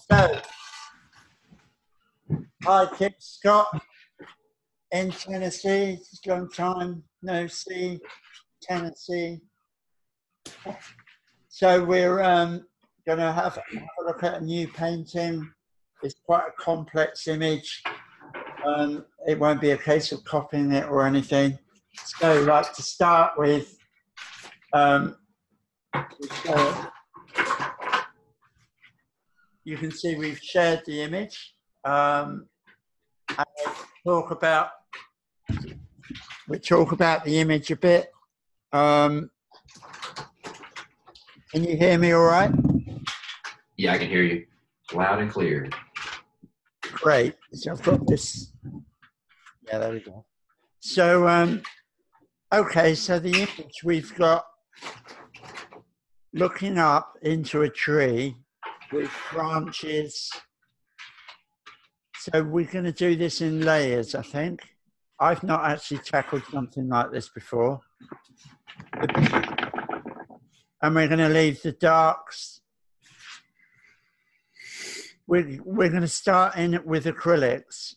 So, hi, Kip Scott in Tennessee. Long time no see, Tennessee. So we're going to have a look at a new painting. It's quite a complex image. It won't be a case of copying it or anything. So, like to start with, you can see we've shared the image. And we talk about the image a bit. Can you hear me all right? Yeah, I can hear you loud and clear. Great. So I've got this. Yeah, there we go. So, okay, so the image we've got looking up into a tree with branches. So we're going to do this in layers, I think. I've not actually tackled something like this before. And we're going to leave the darks. We're going to start in it with acrylics.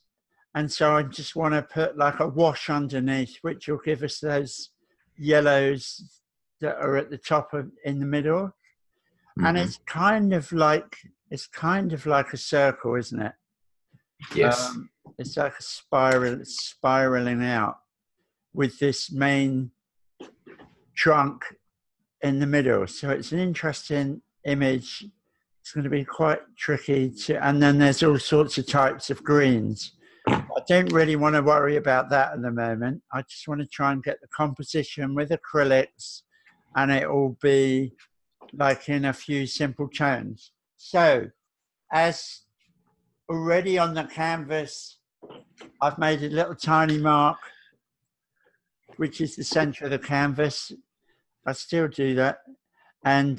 And so I just want to put like a wash underneath, which will give us those yellows that are at the top of in the middle. Mm-hmm. And it's kind of like a circle, isn't it? Yes. It's like a spiral, it's spiraling out with this main trunk in the middle. So it's an interesting image. It's going to be quite tricky to, and then there's all sorts of types of greens. I don't really want to worry about that at the moment. I just want to try and get the composition with acrylics, and it will be like in a few simple tones. So as already on the canvas, I've made a little tiny mark, which is the center of the canvas. I still do that. And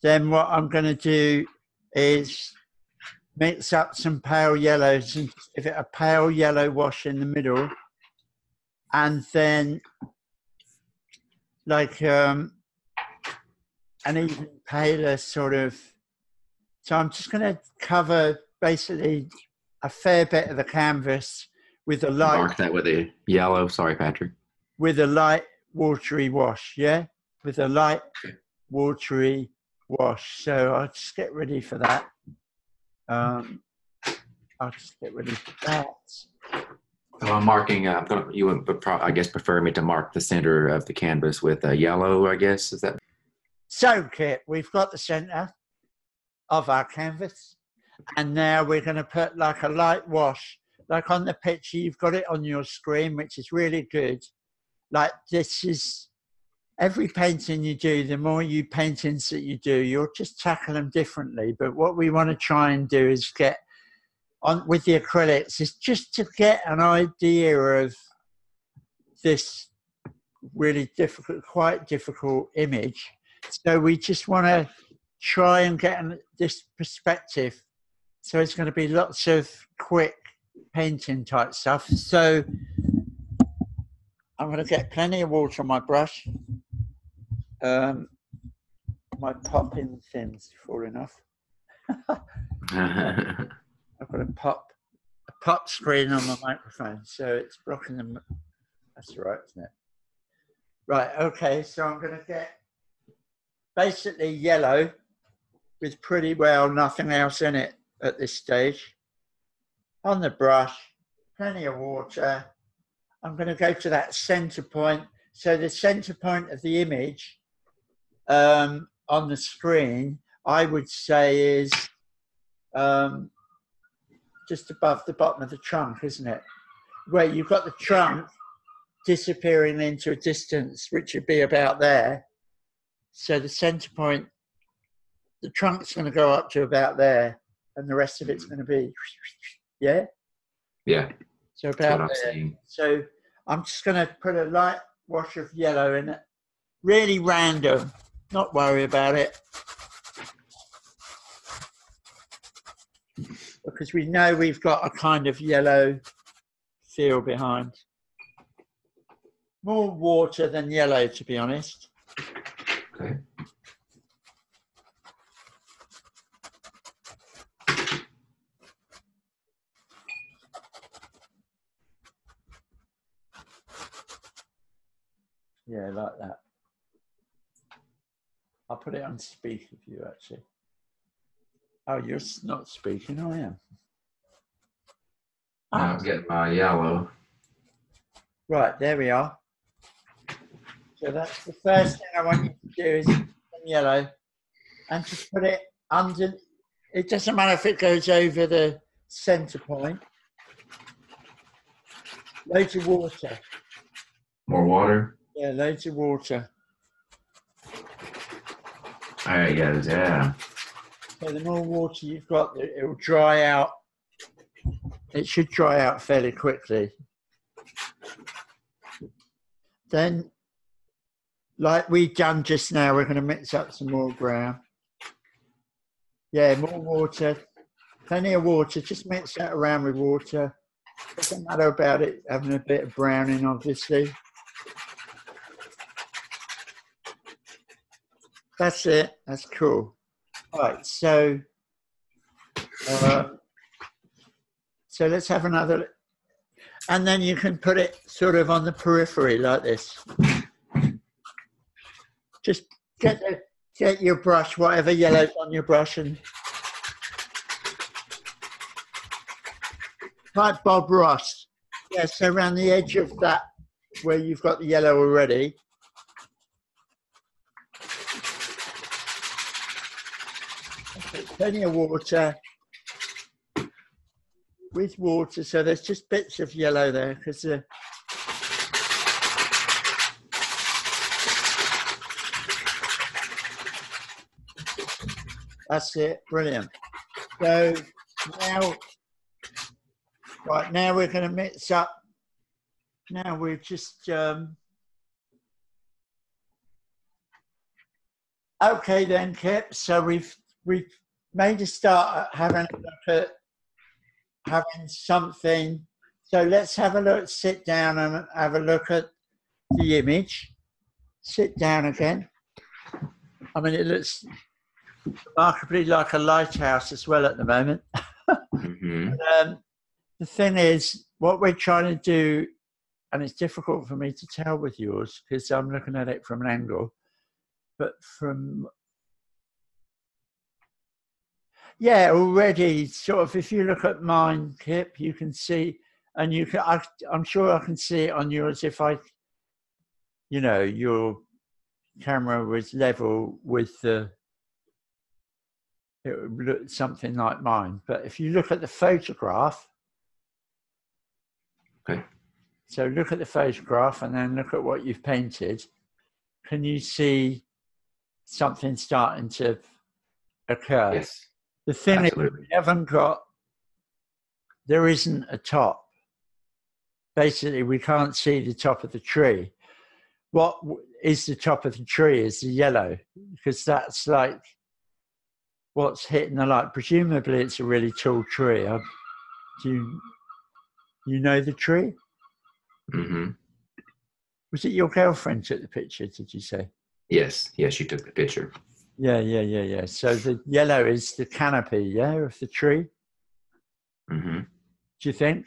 then what I'm going to do is mix up some pale yellows and give it a pale yellow wash in the middle. And then like an even paler sort of. So I'm just going to cover basically a fair bit of the canvas with a light. Mark that with a yellow. Sorry, Patrick. With a light watery wash, yeah? With a light watery wash. So I'll just get ready for that. I'll just get ready for that. So I'm marking, you would, I guess, prefer me to mark the center of the canvas with a yellow, I guess, is that? So, Kit, we've got the center of our canvas, and now we're going to put like a light wash, like on the picture, you've got it on your screen, which is really good. Like this is, every painting you do, the more paintings that you do, you'll just tackle them differently. But what we want to try and do is get on with the acrylics is just to get an idea of this really difficult, quite difficult image. So we just want to try and get this perspective. So it's going to be lots of quick painting type stuff. So I'm going to get plenty of water on my brush. My popping thing's falling off. I've got a pop screen on my microphone, so it's blocking them. That's all right, isn't it? Right, okay, so I'm going to get basically yellow with pretty well nothing else in it at this stage. On the brush, plenty of water. I'm going to go to that center point. So the center point of the image on the screen, I would say is just above the bottom of the trunk, isn't it? Where you've got the trunk disappearing into a distance, which would be about there. So the center point, the trunk's going to go up to about there, and the rest of it's going to be, yeah? Yeah. So about there. So I'm just going to put a light wash of yellow in it. Really random, not worry about it. Because we know we've got a kind of yellow feel behind. More water than yellow, to be honest. Okay. Yeah, like that. I'll put it on speaker view, actually. Oh, you're not speaking, I am. Now I'm getting my yellow. Right, there we are. So that's the first thing I want you to do is some yellow and just put it under. It doesn't matter if it goes over the center point. Loads of water. More water? Yeah, loads of water. All right, guys, yeah. So the more water you've got, it will dry out. It should dry out fairly quickly. Then, like we've done just now, we're going to mix up some more brown. Yeah, more water. Plenty of water. Just mix that around with water. Doesn't matter about it having a bit of brown in, obviously. That's it. That's cool. Right, so let's have another, and then you can put it sort of on the periphery like this. Just get your brush, whatever yellow's on your brush, and like Bob Ross. Yeah, so around the edge of that where you've got the yellow already. Plenty of water. With water, so there's just bits of yellow there because that's it, brilliant. So now, right, now we're going to mix up. Now we're just okay then, Kip. So we've made a start at having a look at having something. So let's have a look, sit down and have a look at the image. Sit down again. I mean, it looks remarkably like a lighthouse as well at the moment. Mm-hmm. The thing is, what we're trying to do, and it's difficult for me to tell with yours because I'm looking at it from an angle, but from, yeah, already sort of, if you look at mine, Kip, you can see, and you can, I'm sure I can see it on yours if your camera was level with it would look something like mine. But if you look at the photograph, okay. So look at the photograph and then look at what you've painted. Can you see something starting to occur? Yes. The thing absolutely. is, there isn't a top. Basically, we can't see the top of the tree. What is the top of the tree is the yellow, because that's like what's hitting the light. Presumably, it's a really tall tree. Do you know the tree? Mm-hmm. Was it your girlfriend took the picture, did you say? Yes, you took the picture. Yeah. So the yellow is the canopy, yeah, of the tree? Mm-hmm. Do you think?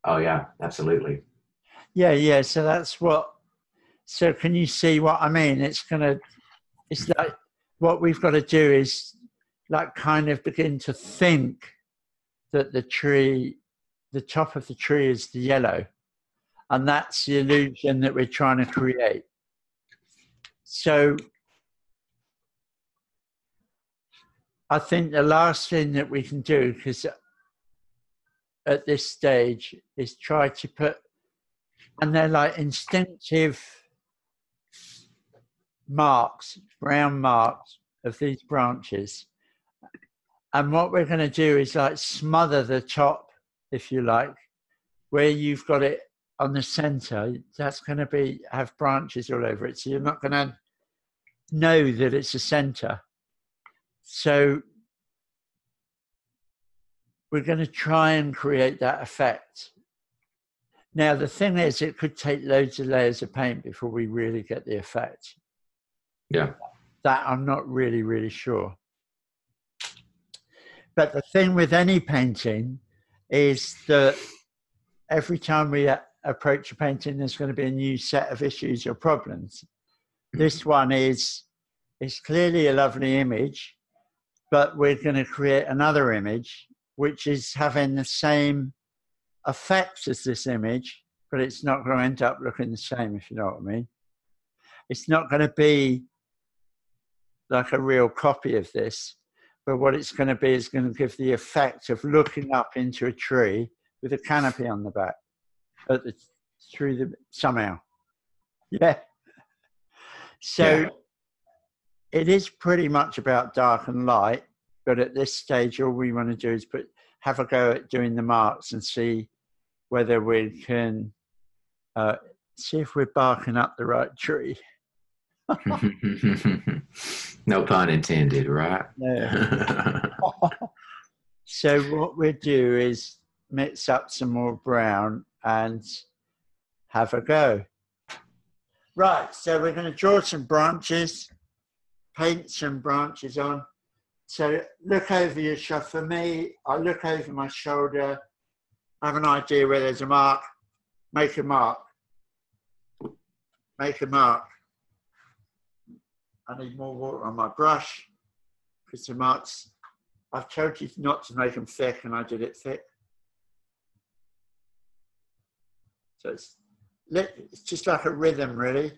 Oh, yeah, absolutely. Yeah. So that's what, so can you see what I mean? It's like what we've got to do is like kind of begin to think that the top of the tree is the yellow. And that's the illusion that we're trying to create. So I think the last thing that we can do, because at this stage, is try to put, and they're like instinctive marks, brown marks of these branches. And what we're going to do is like smother the top, if you like, where you've got it on the center. That's going to have branches all over it. So you're not going to know that it's a center. So we're going to try and create that effect. Now, the thing is, it could take loads of layers of paint before we really get the effect. Yeah. That I'm not really, really sure. But the thing with any painting is that every time we approach a painting, there's going to be a new set of issues or problems. This one is clearly a lovely image, but we're going to create another image which is having the same effects as this image, but it's not going to end up looking the same, if you know what I mean. It's not going to be like a real copy of this, but what it's going to be is going to give the effect of looking up into a tree with a canopy on the back somehow. Yeah. So it is pretty much about dark and light, but at this stage, all we want to do is have a go at doing the marks and see whether we can see if we're barking up the right tree. No pun intended, right? No. So what we'll do is mix up some more brown and have a go. Right, so we're going to draw some branches, paint some branches on. So look over your shoulder. For me, I look over my shoulder, I have an idea where there's a mark, make a mark. Make a mark. I need more water on my brush because the marks, I've told you not to make them thick and I did it thick. So it's just like a rhythm, really.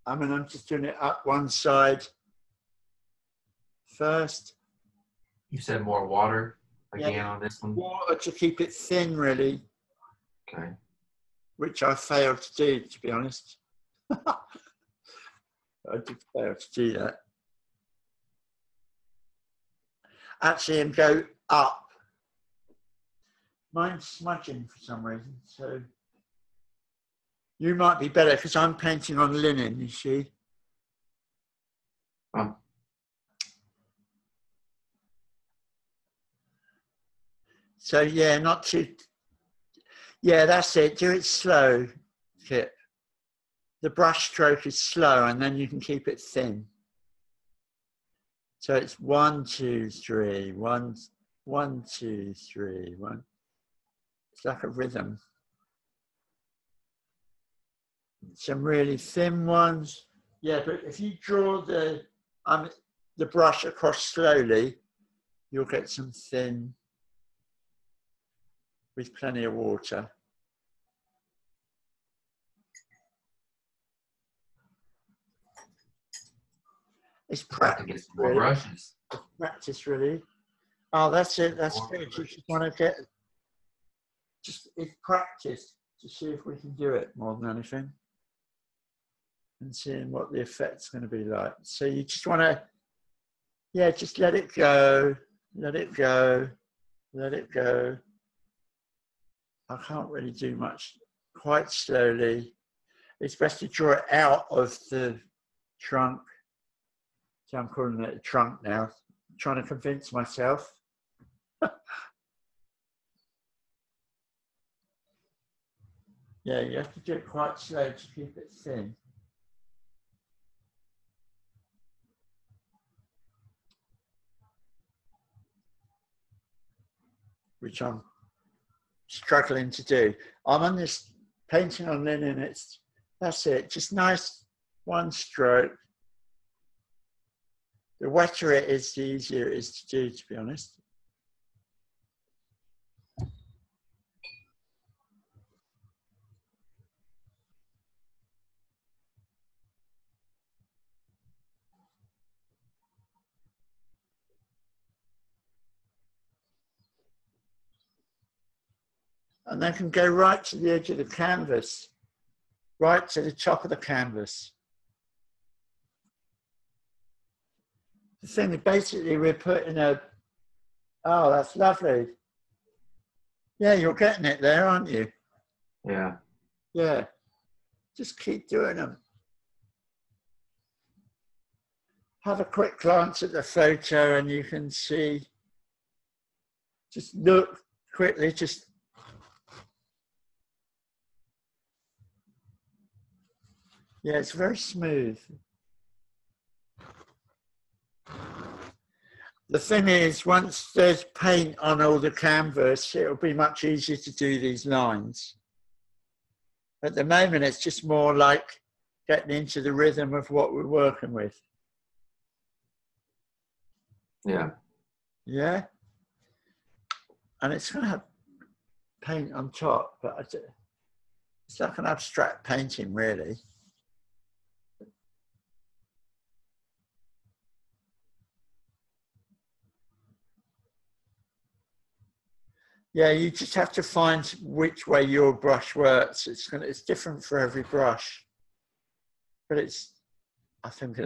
I mean, I'm just doing it up one side first. You said more water again on this one? Water to keep it thin, really. Okay. Which I failed to do, to be honest. I did fail to do that. Actually, and go up. Mine's smudging for some reason, so you might be better because I'm painting on linen, you see. So yeah, not too. Yeah, that's it. Do it slow, Kip. The brush stroke is slow, and then you can keep it thin. So it's 1, 2, 3, 1, 1, 2, 3, 1. It's like a rhythm. Some really thin ones. Yeah, but if you draw the brush across slowly, you'll get some thin with plenty of water. It's practice, more really. Brushes. It's practice, really. Oh, that's it. That's good. You just want to get, it's practice to see if we can do it more than anything. And seeing what the effect's going to be like. So you just want to, yeah, just let it go, let it go, let it go. I can't really do much. Quite slowly. It's best to draw it out of the trunk. So I'm calling it a trunk now. I'm trying to convince myself. Yeah, you have to do it quite slow to keep it thin. Which I'm struggling to do. I'm on this painting on linen. That's it. Just nice one stroke. The wetter it is, the easier it is to do, to be honest. And then can go right to the edge of the canvas, right to the top of the canvas. The thing is, basically, we're putting oh, that's lovely. Yeah, you're getting it there, aren't you? Yeah. Yeah. Just keep doing them. Have a quick glance at the photo and you can see, just look quickly, just yeah, it's very smooth. The thing is, once there's paint on all the canvas, it'll be much easier to do these lines. At the moment, it's just more like getting into the rhythm of what we're working with. Yeah. Yeah. And it's going to have paint on top, but it's like an abstract painting, really. Yeah, you just have to find which way your brush works. It's different for every brush, but I think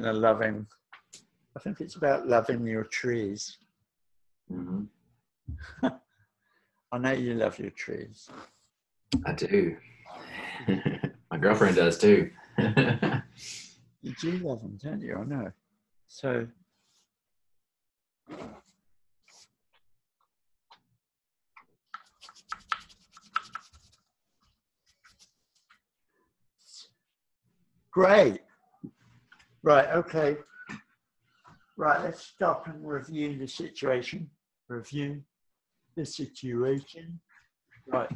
it's about loving your trees. Mm-hmm. I know you love your trees. I do. My girlfriend does too. You do love them, don't you? I know. So, great. Right, okay. Right, let's stop and review the situation. Review the situation. Right.